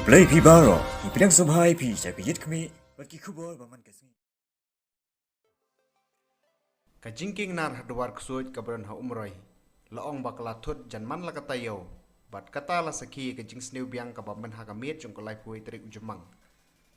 Play Pibaro, Ipidang Subhai Pi, Sakit Kami, Baki Kubor, Baman Kasmi. Kajingking nar hadwar ksuit kabran ha umroy. Laong bakla thut janman la katayo. Bat kata la saki kajing snew biang kabaman ha kamit jong kolai pui trik ujumang.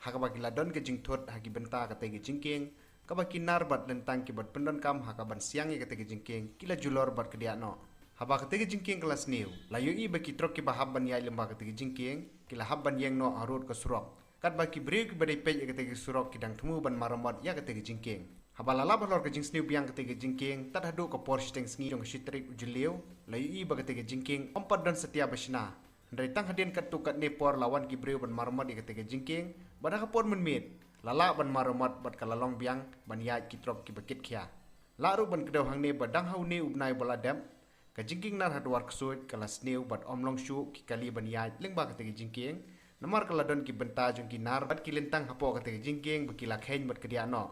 Ha kabaki ladon kajing thut ha benta kate kajingking. Kabaki nar bat lentang ki bat pendon kam ha kaban siang kate kajingking kila julor bat kediano. Haba kate kajingking kelas new. Layu i baki trok ki bahaban yai lemba kate kajingking kila haban yang no arut ke surok. Kat baki beri ki badai pej kate surok kidang temu ban maramot ya kate kajingking. Habalala balor ke jing sniu biang ketiga jingking tad hadu ke por steng sngi jong sitrik ujeliu layu i ba ketiga jingking empat dan setia basna dari tang hadin katu kat ne por lawan gibreu ban marmot i ketiga jingking bada ka por menmit lala ban marmot bat kalalong biang ban ya kitrop ki bakit khia laru ban kedau hang ne badang hau ne ubnai baladam ka jingking nar hadwar ksuit kala sniu bat omlong shu ki kali ban ya lengba ketiga jingking namar kaladon ki benta jong ki nar bat ki lentang hapo ketiga jingking bakila khain bat kediano